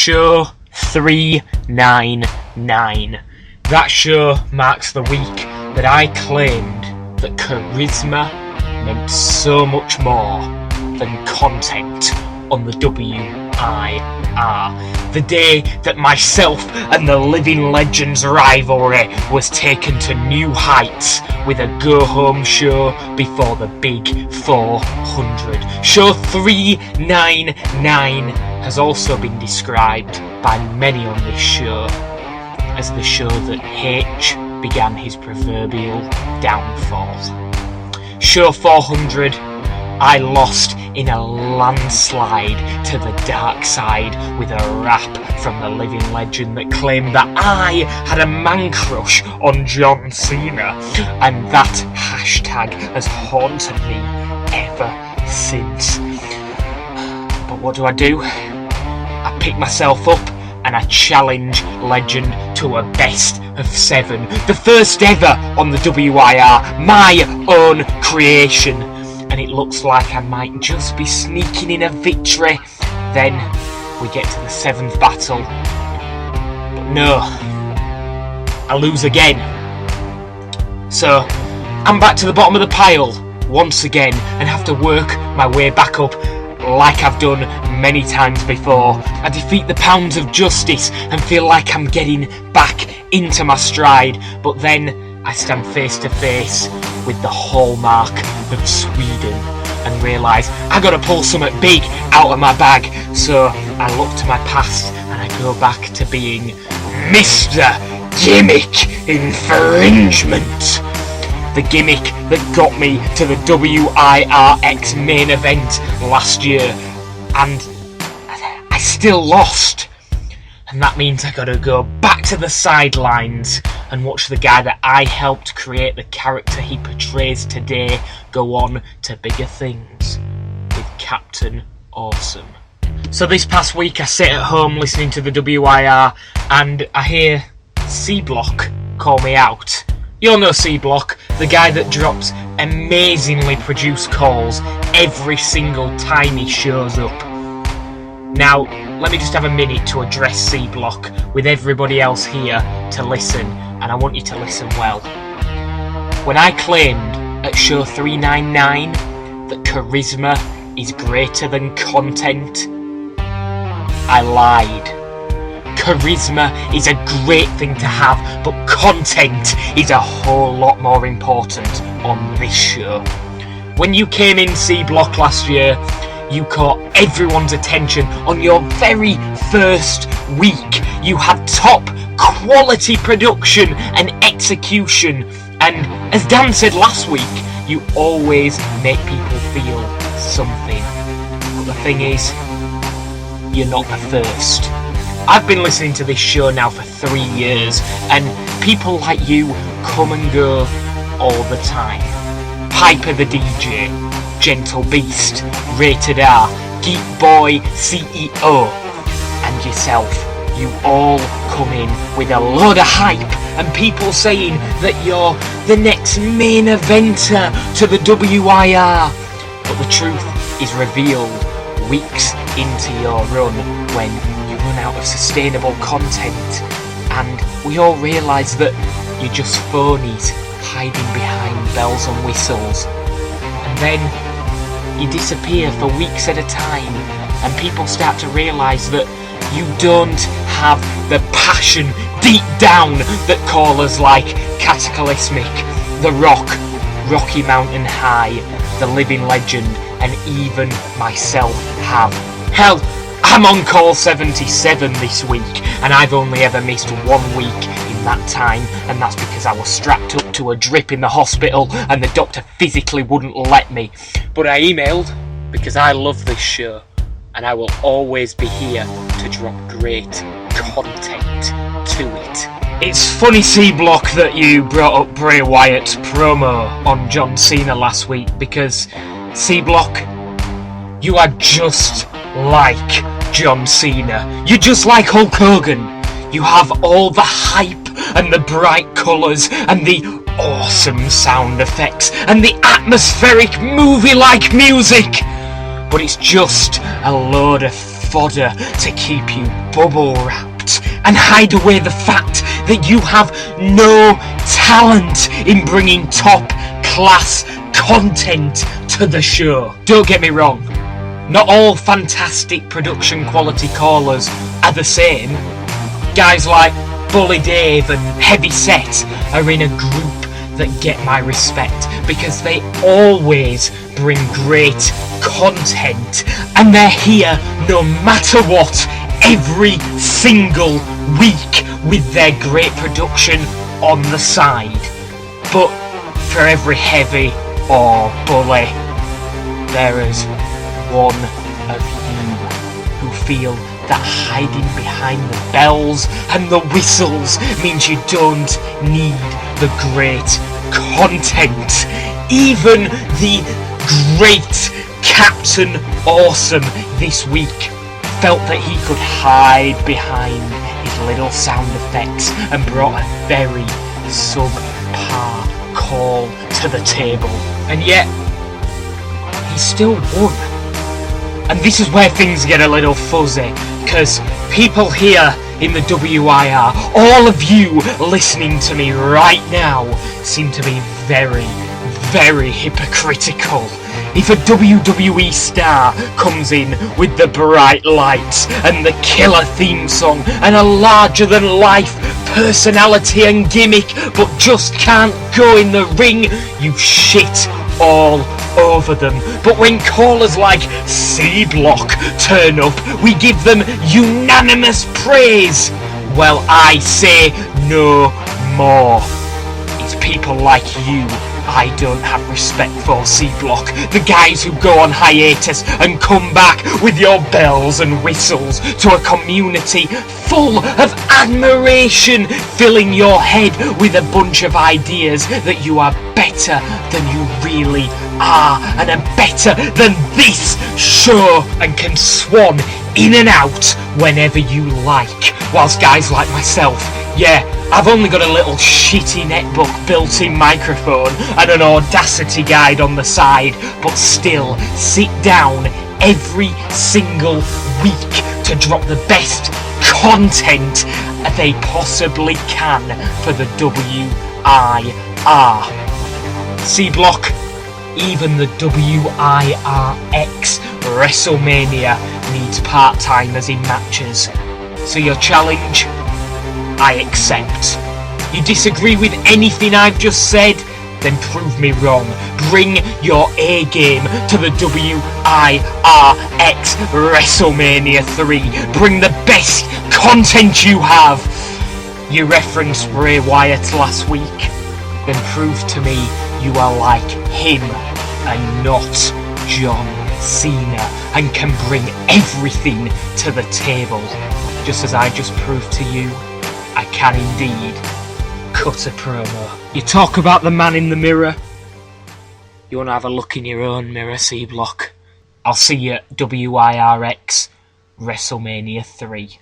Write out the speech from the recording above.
show 399. That show marks the week that I claimed that charisma meant so much more than content on the WIR. The day that myself and the Living Legends rivalry was taken to new heights with a go-home show before the big 400. Show 399 has also been described by many on this show as the show that Haitch began his proverbial downfall. Show 400, I lost in a landslide to the dark side with a rap from the Living Legend that claimed that I had a man crush on John Cena, and that hashtag has haunted me ever since. But what do? I pick myself up and I challenge Legend to a best of 7. The first ever on the WIR, my own creation. And it looks like I might just be sneaking in a victory. Then we get to the 7th battle. But no, I lose again. So I'm back to the bottom of the pile once again and have to work my way back up like I've done many times before. I defeat the pounds of justice and feel like I'm getting back into my stride. But then I stand face to face with the hallmark of Sweden and realise I gotta pull something big out of my bag. So I look to my past and I go back to being Mr. Gimmick Infringement. The gimmick that got me to the WIRX main event last year, and I still lost. And that means I gotta go back to the sidelines and watch the guy that I helped create the character he portrays today go on to bigger things with Captain Awesome. So this past week I sit at home listening to the WIR and I hear CBlock call me out. You'll know CBlock, the guy that drops amazingly produced calls every single time he shows up. Now, let me just have a minute to address CBlock with everybody else here to listen, and I want you to listen well. When I claimed at show 399 that charisma is greater than content, I lied. Charisma is a great thing to have, but content is a whole lot more important on this show. When you came in CBlock last year, you caught everyone's attention on your very first week. You had top quality production and execution, and as Dan said last week, you always make people feel something. But the thing is, you're not the first. I've been listening to this show now for 3 years, and people like you come and go all the time. Piper the DJ, Gentle Beast, Rated R, Geek Boy CEO, and yourself. You all come in with a load of hype and people saying that you're the next main eventer to the WIR. But the truth is revealed weeks into your run when you run out of sustainable content, and we all realise that you're just phonies hiding behind bells and whistles. And then you disappear for weeks at a time, and people start to realise that you don't have the passion deep down that callers like Cataclysmic, The Rock, Rocky Mountain High, The Living Legend, and even myself have. Hell, I'm on call 77 this week, and I've only ever missed 1 week in that time, and that's because I was strapped up to a drip in the hospital and the doctor physically wouldn't let me. But I emailed because I love this show, and I will always be here to drop great content to it. It's funny, CBlock, that you brought up Bray Wyatt's promo on John Cena last week, because CBlock, you are just like John Cena. You're just like Hulk Hogan. You have all the hype and the bright colours and the awesome sound effects and the atmospheric movie-like music. But it's just a load of fodder to keep you bubble wrapped and hide away the fact that you have no talent in bringing top class content to the show. Don't get me wrong, not all fantastic production quality callers are the same. Guys like Bully Dave and Heavy Set are in a group that get my respect because they always bring great content and they're here no matter what every single week with their great production on the side. But for every Heavy or Bully, there is one of you who feel that hiding behind the bells and the whistles means you don't need the great content. Even the great Captain Awesome this week felt that he could hide behind his little sound effects and brought a very subpar call to the table. And yet, he still won. And this is where things get a little fuzzy, because people here in the WIR, all of you listening to me right now, seem to be very, very hypocritical. If a WWE star comes in with the bright lights and the killer theme song and a larger-than-life personality and gimmick, but just can't go in the ring, you shit all over them. But when callers like CBlock turn up, we give them unanimous praise. Well, I say no more. It's people like you I don't have respect for, CBlock. The guys who go on hiatus and come back with your bells and whistles to a community full of admiration, filling your head with a bunch of ideas that you are better than you really are, and are better than this show, and can swan in and out whenever you like. Whilst guys like myself, yeah, I've only got a little shitty netbook built-in microphone and an Audacity guide on the side, but still sit down every single week to drop the best content they possibly can for the WIR. CBlock, even the WIRX WrestleMania needs part-timers in matches. So your challenge? I accept. You disagree with anything I've just said? Then prove me wrong. Bring your A game to the WIRX WrestleMania 3. Bring the best content you have. You referenced Bray Wyatt last week. Then prove to me you are like him and not John Cena, and can bring everything to the table. Just as I just proved to you, I can indeed cut a promo. You talk about the man in the mirror. You want to have a look in your own mirror, CBlock. I'll see you at WIRX WrestleMania 3.